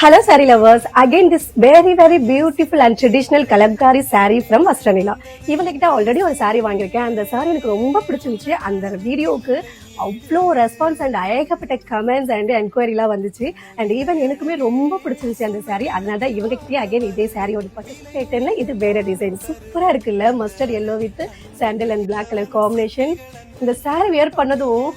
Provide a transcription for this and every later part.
Hello saree lovers, again this very beautiful and traditional kalamkari saree from Astranila. இவங்க கிட்ட already ஒரு saree வாங்கியிருக்கேன். அந்த saree எனக்கு ரொம்ப பிடிச்சிருந்துச்சு. அந்த வீடியோவுக்கு அவ்வளோ ரெஸ்பான்ஸ் அண்ட் ஏகப்பட்ட கமெண்ட்ஸ் அண்ட் என்கொயரிலாம் வந்துச்சு. அண்ட் ஈவன் எனக்குமே ரொம்ப பிடிச்சிருந்துச்சு அந்த saree. அதனால தான் இவங்க கிட்டே அகைன் இதே சாரியோட பார்த்துட்டேன்னா இது வேற டிசைன் சூப்பராக இருக்குல்ல, mustard yellow with sandal and black colour combination. இந்த saree வியர் பண்ணதும்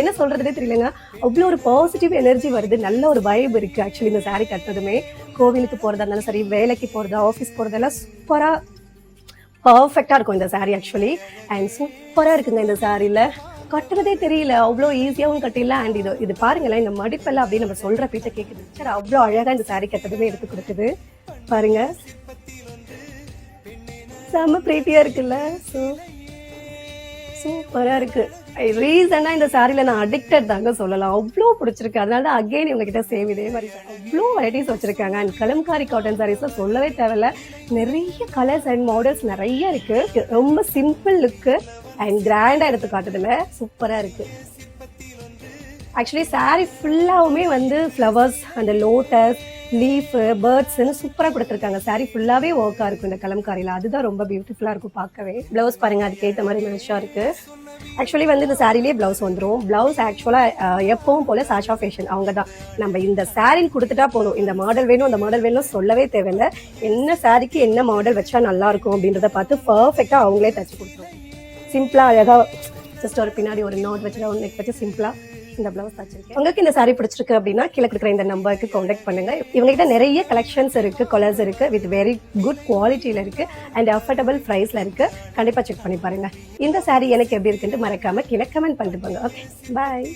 என்ன சொல்றதுனே தெரியலங்க, அவ்வளோ ஒரு பாசிட்டிவ் எனர்ஜி வருது, நல்ல ஒரு வைப் இருக்கு. ஆக்சுவலி இந்த saree கட்டினதுமே கோவிலுக்கு போறதா இருந்தாலும் சரி, வேலைக்கு போறது, ஆஃபீஸ் போறதெல்லாம் சூப்பரா பர்ஃபெக்டா இருக்கும் இந்த saree ஆக்சுவலி. அண்ட் சூப்பரா இருக்குங்க இந்த சாரியில, கட்டுறதே தெரியல, அவ்வளோ ஈஸியாகவும் கட்டிடலாம். அண்ட் இது பாருங்களேன், இந்த மடிப்பெல்லாம் அப்படின்னு நம்ம சொல்ற பேச்சை கேட்குது. சார் அவ்வளோ அழகா இந்த saree கட்டதுமே எடுத்து கொடுக்குது பாருங்க, செம்ம பிரீட்டியா இருக்குல்ல. சூப்பரா இருக்கு. ரீசனா இந்த சாரில நான் அடிக்டட் தாங்க சொல்லலாம், அவ்வளோ பிடிச்சிருக்கு. அதனால தான் அகைன் இவங்க கிட்ட சேம் இதே மாதிரி அவ்வளோ வெரைட்டிஸ் வச்சிருக்காங்க. அண்ட் கலம்காரி காட்டன் சாரீஸ்ல சொல்லவே தேவையில்ல, நிறைய கலர்ஸ் அண்ட் மாடல்ஸ் நிறைய இருக்கு. ரொம்ப சிம்பிள் லுக்கு அண்ட் கிராண்டா எடுத்து காட்டுதுல, சூப்பரா இருக்கு. ஆக்சுவலி சாரி ஃபுல்லாவுமே வந்து ஃப்ளவர்ஸ், அந்த லோட்டஸ், லீஃப், பேர்ட்ஸ்ன்னு சூப்பராக கொடுத்துருக்காங்க. சாரி ஃபுல்லாகவே ஒர்க்காக இருக்கும் இந்த கலம்காரியில், அதுதான் ரொம்ப பியூட்டிஃபுல்லாக இருக்கும் பார்க்கவே. ப்ளவுஸ் பாருங்க, அதுக்கேற்ற மாதிரி மேட்சாக இருக்கு. ஆக்சுவலி வந்து இந்த சாரிலேயே ப்ளவுஸ் வந்துடும். ப்ளவுஸ் ஆக்சுவலாக எப்பவும் போல சாஷா ஃபேஷன் அவங்க தான். நம்ம இந்த சாரின்னு கொடுத்துட்டா போதும், இந்த மாடல் வேணும் அந்த மாடல் வேணும் சொல்லவே தேவையில்லை. என்ன சாரிக்கு என்ன மாடல் வச்சா நல்லா இருக்கும் அப்படின்றத பார்த்து பர்ஃபெக்டாக அவங்களே தச்சு கொடுத்துருவோம். சிம்பிளாக அழகாக ஜஸ்ட் ஒரு பின்னாடி ஒரு நோட் வச்சு ரவுண்ட் நெக் வச்சு சிம்பிளாக இந்த பிளவுஸ் தச்சிருக்கேன். உங்களுக்கு இந்த சாரி பிடிச்சிருக்கு அப்படின்னா கீழே கொடுக்குற இந்த நம்பருக்கு கான்டாக்ட் பண்ணுங்க. இவங்க கிட்ட நிறைய கலெக்ஷன்ஸ் இருக்கு, கலர்ஸ் இருக்கு, வித் வெரி குட் குவாலிட்டியில இருக்கு அண்ட் அஃபோர்டபுள் பிரைஸ்ல இருக்கு. கண்டிப்பா செக் பண்ணி பாருங்க. இந்த சாரி எனக்கு எப்படி இருக்குன்னு மறக்காம கீழே கமெண்ட் பண்ணிட்டு போங்க. ஓகே, பாய்.